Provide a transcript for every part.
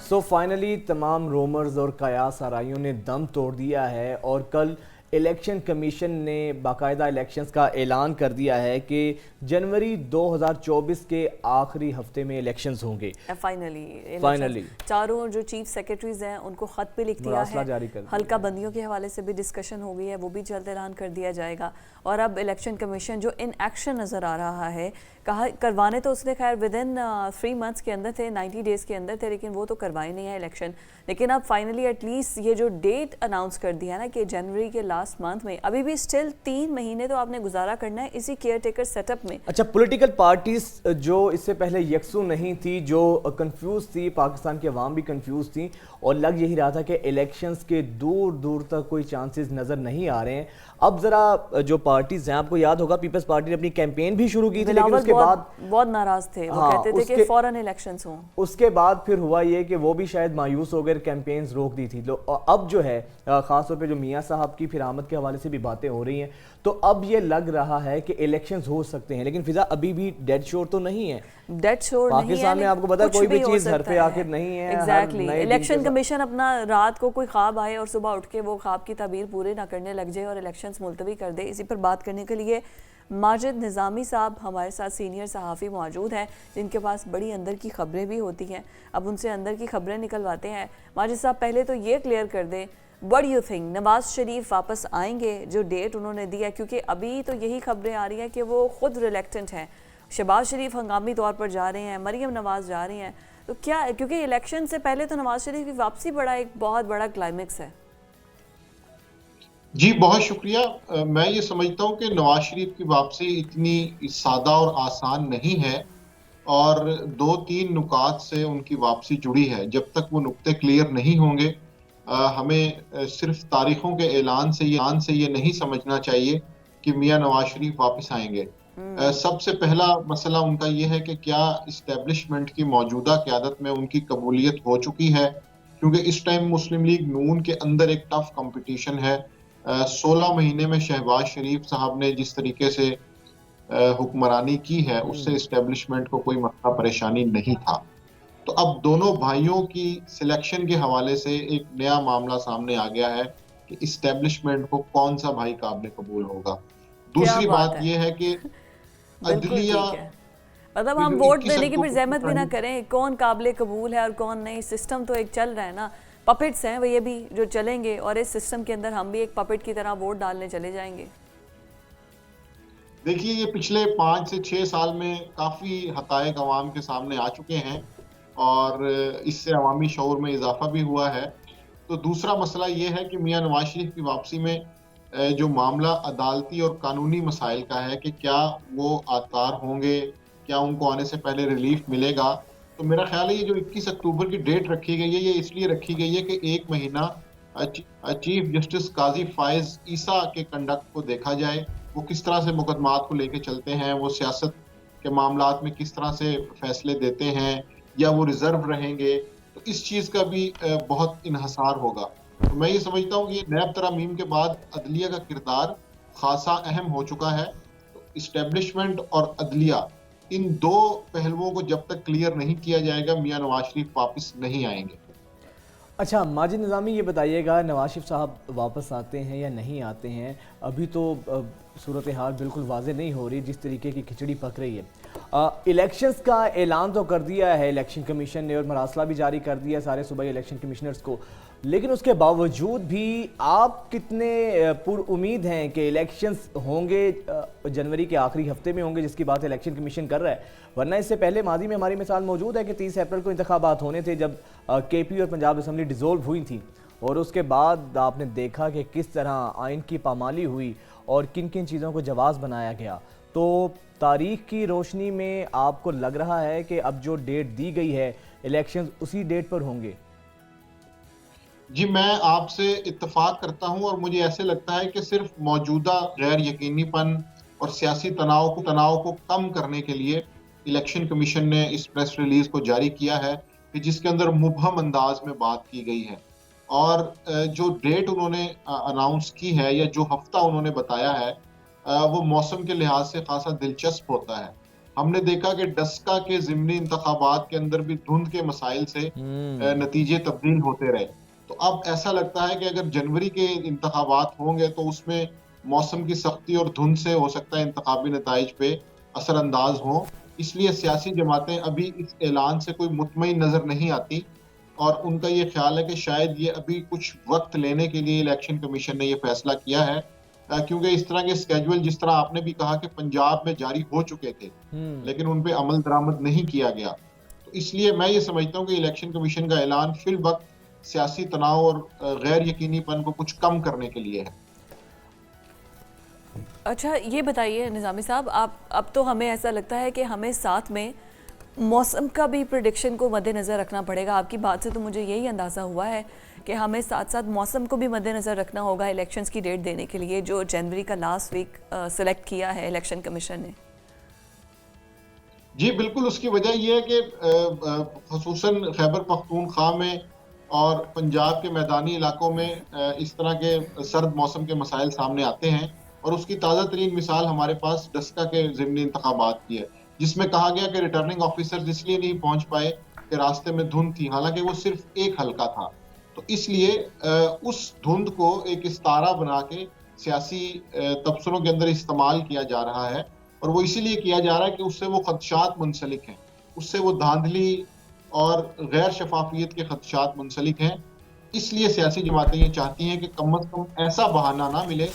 So finally तमाम रोमर्स और कयास आराइयों ने दम तोड़ दिया है और कल इलेक्शन कमीशन ने बाकायदा इलेक्शंस का ऐलान कर दिया है कि जनवरी 2024 के आखिरी हफ्ते में इलेक्शंस होंगे। फाइनली चारों जो चीफ सेक्रेटरीज हैं उनको खत भी लिख दिया है, जारी कर हल्का बंदियों के हवाले से भी डिस्कशन हो गई है, वो भी जल्द ऐलान कर दिया जाएगा। और अब इलेक्शन कमीशन जो इन एक्शन नज़र आ रहा है, कहा करवाने तो उसने खैर विद इन 3 मंथ्स के अंदर थे, 90 डेज़ के अंदर थे, लेकिन वो तो करवाए नहीं है इलेक्शन। लेकिन अब फाइनली एटलीस्ट ये जो डेट अनाउंस कर दिया ना कि जनवरी के लास्ट मंथ में, अभी भी स्टिल 3 महीने तो आपने गुजारा करना है इसी केयर टेकर सेटअप में। अच्छा, पॉलिटिकल पार्टीज जो इससे पहले यकसू नहीं थी, जो कंफ्यूज थी, पाकिस्तान की अवाम भी कंफ्यूज थी और लग यही रहा था कि इलेक्शंस के दूर दूर तक कोई चांसेस नज़र नहीं आ रहे हैं। अब जरा जो पार्टीज हैं, आपको याद होगा पीपल्स पार्टी ने अपनी कैंपेन भी शुरू की थी, लेकिन उसके बाद बहुत नाराज थे, वो कहते थे कि फौरन इलेक्शंस हों। उसके बाद फिर हुआ ये कि वो भी शायद मायूस हो गए, कैंपेन्स रोक दी थी। तो अब जो है खासतौर पे जो मियां साहब की फिर आमद के हवाले से भी बातें हो रही हैं, तो अब ये लग रहा है कि इलेक्शंस हो सकते हैं। लेकिन फिजा अभी भी डेड श्योर तो नहीं है, डेड श्योर नहीं है। पाकिस्तान में आपको पता कोई भी चीज घर पे आखिर नहीं है। एग्जैक्टली इलेक्शन कमीशन अपना रात को कोई ख्वाब आए और सुबह उठ के वो ख्वाब की ताबीर पूरे ना करने लग जाए और इलेक्शंस मुलतवी कर दे। इसी पर बात करने के लिए माजिद निज़ामी साहब हमारे साथ सीनियर सहाफ़ी मौजूद हैं, जिनके पास बड़ी अंदर की खबरें भी होती हैं। अब उनसे अंदर की खबरें निकलवाते हैं। माजिद साहब, पहले तो ये क्लियर कर दें, what do you think Nawaz Sharif वापस आएंगे जो डेट उन्होंने दिया? क्योंकि अभी तो यही खबरें आ रही हैं कि वो खुद रिलेक्टेंट हैं। शहबाज शरीफ हंगामी तौर पर जा रहे हैं, मरियम नवाज जा रही हैं, तो क्या, क्योंकि इलेक्शन से पहले तो नवाज शरीफ की वापसी बड़ा एक बहुत बड़ा क्लाइमेक्स है। जी बहुत शुक्रिया। मैं ये समझता हूँ कि नवाज शरीफ की वापसी इतनी सादा और आसान नहीं है और 2-3 नुकात से उनकी वापसी जुड़ी है। जब तक वो नुक्ते क्लियर नहीं होंगे, हमें सिर्फ तारीखों के ऐलान से ये नहीं समझना चाहिए कि मियां नवाज शरीफ वापस आएंगे। सबसे पहला मसला उनका ये है कि क्या इस्टेब्लिशमेंट की मौजूदा क़यादत में उनकी कबूलियत हो चुकी है, क्योंकि इस टाइम मुस्लिम लीग नून के अंदर एक टफ कंपटीशन है। 16 महीने में शहबाज शरीफ साहब ने जिस तरीके से हुक्मरानी की है, उससे इस्टेब्लिशमेंट को कोई मसला परेशानी नहीं था। तो अब दोनों भाइयों की सिलेक्शन के हवाले से एक नया मामला सामने आ गया है कि इस्टेब्लिशमेंट को कौन सा भाई काबिल कबूल होगा। दूसरी बात यह है कि अदलिया, मतलब हम वोट देने की भी जहमत भी ना करें, कौन काबिल कबूल है और कौन नहीं। सिस्टम तो एक चल रहा है ना, पपेट्स हैं वो, ये भी जो चलेंगे और इस सिस्टम के अंदर हम भी एक पपेट की तरह वोट डालने चले जाएंगे। देखिए, ये पिछले 5 से 6 साल में काफ़ी हक़ाइक़ अवाम के सामने आ चुके हैं और इससे अवामी शऊर में इजाफा भी हुआ है। तो दूसरा मसला ये है कि मियां नवाज शरीफ की वापसी में जो मामला अदालती और कानूनी मसाइल का है कि क्या वो आकार होंगे, क्या उनको आने से पहले रिलीफ मिलेगा। तो मेरा ख्याल है ये जो 21 अक्टूबर की डेट रखी गई है, ये इसलिए रखी गई है कि 1 महीना चीफ जस्टिस काजी फायज ईसा के कंडक्ट को देखा जाए, वो किस तरह से मुकदमात को लेके चलते हैं, वो सियासत के मामलात में किस तरह से फैसले देते हैं, या वो रिजर्व रहेंगे। तो इस चीज़ का भी बहुत इन्हसार होगा। तो मैं ये समझता हूँ कि ये नैब तरमीम के बाद अदलिया का किरदार खासा अहम हो चुका है। तो इस्टेब्लिशमेंट और अदलिया, इन दो पहलुओं को जब तक क्लियर नहीं किया जाएगा, मियां नवाज शरीफ वापस नहीं आएंगे। अच्छा, माजिद निज़ामी, ये बताइएगा, नवाज शरीफ साहब वापस आते हैं या नहीं आते हैं? अभी तो सूरत हाल बिल्कुल वाज़ेह नहीं हो रही, जिस तरीके की खिचड़ी पक रही है। इलेक्शंस का ऐलान तो कर दिया है इलेक्शन कमीशन ने और मरासला भी जारी कर दिया सारे सूबाई इलेक्शन कमिश्नर्स को, लेकिन उसके बावजूद भी आप कितने पुरउम्मीद हैं कि इलेक्शंस होंगे जनवरी के आखिरी हफ्ते में होंगे, जिसकी बात इलेक्शन कमीशन कर रहा है? वरना इससे पहले माजी में हमारी मिसाल मौजूद है कि 30 अप्रैल को इंतखाबात होने थे, जब केपी और पंजाब असम्बली डिज़ोल्व हुई थी, और उसके बाद आपने देखा कि किस तरह आइन की पामाली हुई और किन किन चीज़ों को जवाज़ बनाया गया। तो तारीख की रोशनी में आपको लग रहा है कि अब जो डेट दी गई है इलेक्शंस उसी डेट पर होंगे? जी, मैं आपसे इत्तेफाक करता हूं और मुझे ऐसे लगता है कि सिर्फ मौजूदा गैर यकीनीपन और सियासी तनाव को कम करने के लिए इलेक्शन कमीशन ने इस प्रेस रिलीज को जारी किया है कि जिसके अंदर मुबहम अंदाज में बात की गई है। और जो डेट उन्होंने अनाउंस की है या जो हफ्ता उन्होंने बताया है, वो मौसम के लिहाज से खासा दिलचस्प होता है। हमने देखा कि डस्का के ज़िमनी इंतखाबात के अंदर भी धुंध के मसाइल से नतीजे तब्दील होते रहे। तो अब ऐसा लगता है कि अगर जनवरी के इंतखाबात होंगे तो उसमें मौसम की सख्ती और धुंध से हो सकता है इंतखाबी नताइज पे असरअंदाज हों। इसलिए सियासी जमातें अभी इस ऐलान से कोई मुतमईन नज़र नहीं आती और उनका ये ख्याल है कि शायद ये अभी कुछ वक्त लेने के लिए इलेक्शन कमीशन ने ये फैसला किया है, क्योंकि इस तरह के स्केजुअल जिस तरह आपने भी कहा कि पंजाब में जारी हो चुके थे लेकिन उन पे अमल दरामद नहीं किया गया। तो इसलिए मैं ये समझता हूँ कि इलेक्शन कमीशन का ऐलान फिल वक्त सियासी तनाव और गैर यकीनीपन को कुछ कम करने के लिए है। अच्छा, ये बताइए निज़ामी साहब, आप अब तो हमें ऐसा लगता है कि हमें साथ में मौसम का भी प्रेडिक्शन को मद्देनज़र रखना पड़ेगा। आपकी बात से तो मुझे यही अंदाज़ा हुआ है कि हमें साथ साथ मौसम को भी मद्देनज़र रखना होगा इलेक्शंस की डेट देने के लिए, जो जनवरी का लास्ट वीक सेलेक्ट किया है इलेक्शन कमीशन ने। जी बिल्कुल, उसकी वजह यह है कि ख़ुसूसन खैबर पख्तूनख्वा में और पंजाब के मैदानी इलाकों में इस तरह के सर्द मौसम के मसाइल सामने आते हैं और उसकी ताज़ा तरीन मिसाल हमारे पास डस्का के ज़िमनी इंतखाबात की है, जिसमें कहा गया कि रिटर्निंग ऑफिसर्स इसलिए नहीं पहुंच पाए कि रास्ते में धुंध थी, हालांकि वो सिर्फ एक हल्का था। तो इसलिए उस धुंध को एक इस्तारा बना के सियासी तबसरों के अंदर इस्तेमाल किया जा रहा है और वो इसीलिए किया जा रहा है कि उससे वो खदशात मुंसलिक हैं, उससे वो धांधली और गैर शफाफियत के खदशात मुंसलिक हैं। इसलिए सियासी जमातें ये चाहती हैं कि कम अज कम ऐसा बहाना ना मिले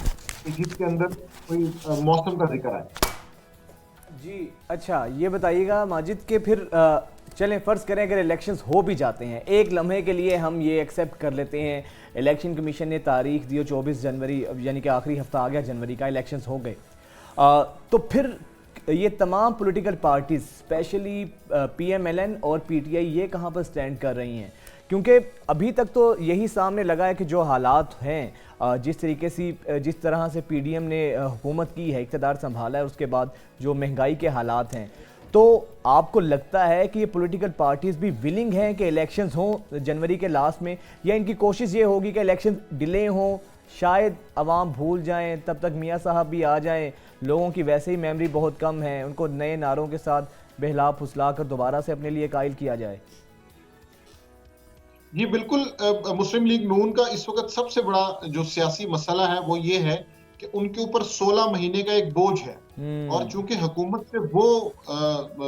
कि जिसके अंदर कोई मौसम का जिक्र आए। जी अच्छा, ये बताइएगा माजिद के फिर चलें फ़र्ज़ करें अगर इलेक्शंस हो भी जाते हैं, एक लम्हे के लिए हम ये एक्सेप्ट कर लेते हैं इलेक्शन कमीशन ने तारीख दी 24 जनवरी, यानी कि आखिरी हफ्ता आ गया जनवरी का, इलेक्शंस हो गए, तो फिर ये तमाम पॉलिटिकल पार्टीज़ स्पेशली PMLN और PTI ये कहाँ पर स्टैंड कर रही हैं? क्योंकि अभी तक तो यही सामने लगा है कि जो हालात हैं, जिस तरीके से जिस तरह से PDM ने हुकूमत की है, इक़्तिदार संभाला है, उसके बाद जो महंगाई के हालात हैं, तो आपको लगता है कि ये पॉलिटिकल पार्टीज़ भी विलिंग हैं कि इलेक्शंस हों जनवरी के लास्ट में, या इनकी कोशिश ये होगी कि इलेक्शन डिले हों, शायद अवाम भूल जाएं, तब तक मियाँ साहब भी आ जाएं, लोगों की वैसे ही मेमोरी बहुत कम है, उनको नए नारों के साथ बहला फुसला कर दोबारा से अपने लिए कायल किया जाए? जी बिल्कुल, मुस्लिम लीग नून का इस वक्त सबसे बड़ा जो सियासी मसला है वो ये है कि उनके ऊपर 16 महीने का एक बोझ है और चूंकि हुकूमत से वो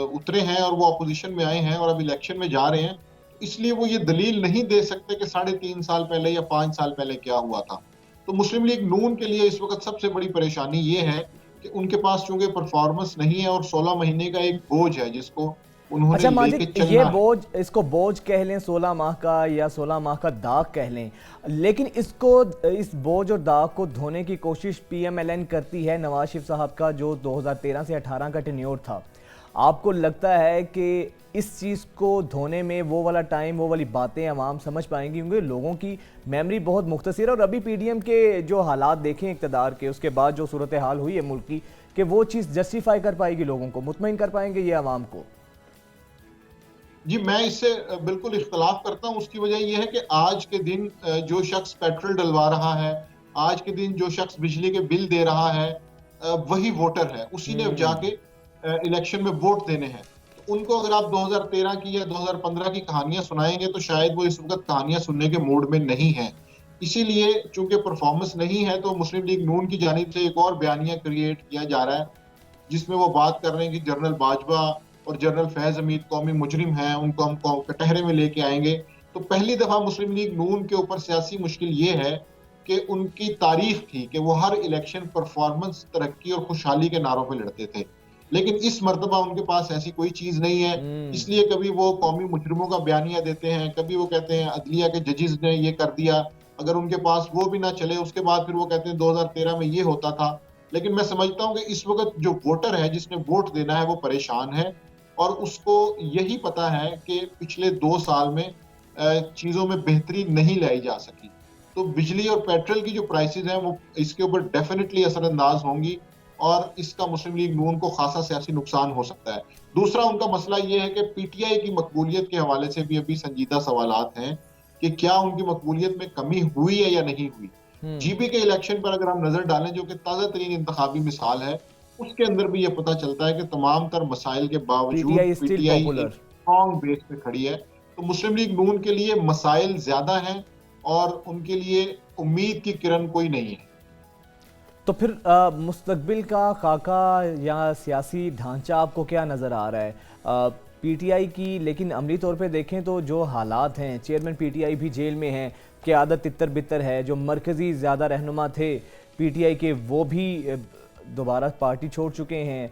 उतरे हैं और वो अपोजिशन में आए हैं और अब इलेक्शन में जा रहे हैं, इसलिए वो ये दलील नहीं दे सकते कि 3.5 साल पहले या 5 साल पहले क्या हुआ था। तो मुस्लिम लीग नून के लिए इस वक्त सबसे बड़ी परेशानी ये है कि उनके पास चूंकि परफॉर्मेंस नहीं है और 16 महीने का एक बोझ है जिसको उन्होंने अच्छा लेके माजिद, चलना ये है। बोझ, इसको बोझ कह लें 16 माह का या 16 माह का दाग कह लें, लेकिन इसको इस बोझ और दाग को धोने की कोशिश PMLN करती है नवाज शरीफ साहब का जो 2013 से 18 का टेन्योर था। आपको लगता है कि इस चीज़ को धोने में वो वाला टाइम, वो वाली बातें आवाम समझ पाएंगी? क्योंकि लोगों की मेमोरी बहुत मुख्तसर है और अभी PDM के जो हालात देखें इक़्तिदार के, उसके बाद जो सूरत हाल हुई है मुल्क की, कि वो चीज़ जस्टिफाई कर पाएगी, लोगों को मुतमईन कर पाएंगे ये आवाम को? जी मैं इससे बिल्कुल इख्तलाफ करता हूँ। उसकी वजह यह है कि आज के दिन जो शख्स पेट्रोल डलवा रहा है, आज के दिन जो शख्स बिजली के बिल दे रहा है, वही वोटर है, उसी ने जाके इलेक्शन में वोट देने हैं। तो उनको अगर आप 2013 की या 2015 की कहानियां सुनाएंगे तो शायद वो इस वक्त कहानियां सुनने के मूड में नहीं है। इसीलिए चूंकि परफॉर्मेंस नहीं है तो मुस्लिम लीग नून की जानिब से एक और बयानिया क्रिएट किया जा रहा है जिसमें वो बात कर रहे हैं कि जनरल बाजवा और जनरल फैज हमीद कौमी मुजरिम हैं, उनको हम कटहरे में लेके आएंगे। तो पहली दफा मुस्लिम लीग नून के ऊपर सियासी मुश्किल ये है कि उनकी तारीख थी कि वो हर इलेक्शन परफॉर्मेंस, तरक्की और खुशहाली के नारों पे लड़ते थे, लेकिन इस मर्तबा उनके पास ऐसी कोई चीज नहीं है। इसलिए कभी वो कौमी मुजरिमों का बयानिया देते हैं, कभी वो कहते हैं अदलिया के जजेस ने ये कर दिया, अगर उनके पास वो भी ना चले उसके बाद फिर वो कहते हैं 2013 में ये होता था। लेकिन मैं समझता हूँ कि इस वक्त जो वोटर है जिसने वोट देना है वो परेशान है और उसको यही पता है कि पिछले 2 साल में चीजों में बेहतरी नहीं लाई जा सकी। तो बिजली और पेट्रोल की जो प्राइसेस हैं वो इसके ऊपर डेफिनेटली असरअंदाज होंगी और इसका मुस्लिम लीग नून को खासा सियासी नुकसान हो सकता है। दूसरा उनका मसला ये है कि PTI की मकबूलियत के हवाले से भी अभी संजीदा सवालात हैं कि क्या उनकी मकबूलियत में कमी हुई है या नहीं हुई। GB के इलेक्शन पर अगर हम नजर डालें जो कि ताज़ा तरीन इंतखाबी मिसाल है, उसके अंदर भी ये पता चलता है कि तमाम तर मसाइल के बावजूद PTI is still PTI popular. एक स्ट्रॉन्ग बेस पे खड़ी है। तो मुस्लिम लीग नून के लिए मसाइल ज्यादा हैं और उनके लिए उम्मीद की किरण कोई नहीं है। तो फिर मुस्तकबिल का खाका या सियासी ढांचा आपको क्या नज़र आ रहा है पीटीआई की? लेकिन अमली तौर पे देखें तो जो हालात हैं, चेयरमैन पीटीआई भी जेल में हैं, क़यादत तितर बितर है, जो मरकज़ी ज़्यादा रहनुमा थे पीटीआई के वो भी दोबारा पार्टी छोड़ चुके हैं,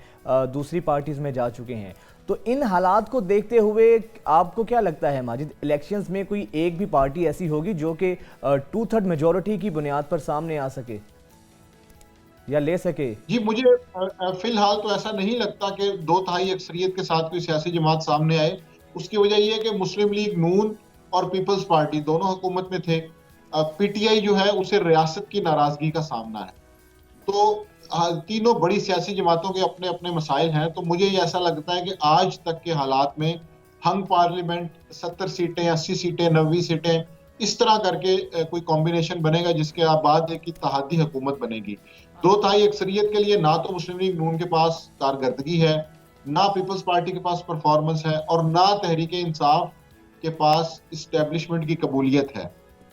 दूसरी पार्टीज़ में जा चुके हैं। तो इन हालात को देखते हुए आपको क्या लगता है माजिद, इलेक्शंस में कोई एक भी पार्टी ऐसी होगी जो कि 2/3 मेजॉरिटी की बुनियाद पर सामने आ सके या ले सके? जी, मुझे फिलहाल तो ऐसा नहीं लगता कि 2/3 अक्सरियत के साथ कोई सियासी जमात सामने आए। उसकी वजह यह है कि मुस्लिम लीग नून और पीपल्स पार्टी दोनों हुकूमत में थे। पीटीआई जो है उसे रियासत की नाराजगी का सामना है। तो तीनों बड़ी सियासी जमातों के अपने अपने मसाइल हैं। तो मुझे ये ऐसा लगता है कि आज तक के हालात में हंग पार्लियामेंट 70 सीटें, 80 सीटें, 90 सीटें, इस तरह करके कोई कॉम्बिनेशन बनेगा जिसके बाद एक इत्तेहादी हुकूमत बनेगी। 2/3 अक्सरियत के लिए ना तो मुस्लिम लीग नून के पास कारकर्दगी है, ना पीपल्स पार्टी के पास परफॉर्मेंस है और ना तहरीक इंसाफ के पास इस्टेब्लिशमेंट की कबूलियत है।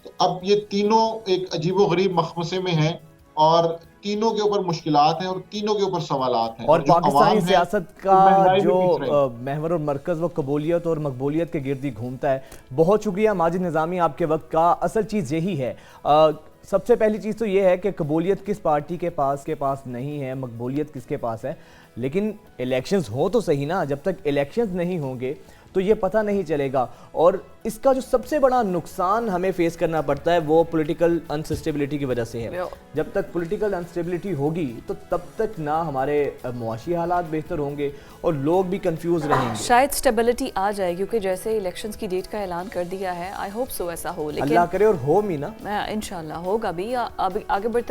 तो अब ये तीनों एक अजीबोगरीब मखमसे में हैं और तीनों के ऊपर मुश्किलात हैं और तीनों के ऊपर सवालात हैं। और जो पाकिस्तानी अवाम है, सियासत वो महंगाई का में पिस रही है। जो महवर और मरकज़ वो कबूलियत और मकबूलियत के गिर्द ही घूमता है। बहुत शुक्रिया माजिद निज़ामी आपके वक्त का। असल चीज़ यही है, सबसे पहली चीज़ तो ये है कि कबूलियत किस पार्टी के पास नहीं है, मकबूलियत किसके पास है। लेकिन इलेक्शंस हो तो सही ना, जब तक इलेक्शंस नहीं होंगे तो ये पता नहीं चलेगा। और इसका जो सबसे बड़ा नुकसान हमें फेस करना पड़ता है वो पॉलिटिकल अनस्टेबिलिटी की वजह से है। जब तक पॉलिटिकल अनस्टेबिलिटी होगी तो तब तक ना हमारे मुआशी हालात बेहतर होंगे और लोग भी कंफ्यूज रहेंगे। शायद स्टेबिलिटी आ जाए क्योंकि जैसे इलेक्शंस की डेट का ऐलान कर दिया है, आई होप सो ऐसा हो। लेकिन अल्लाह करे और हो भी ना, इंशाल्लाह होगा भी। आगे बढ़ते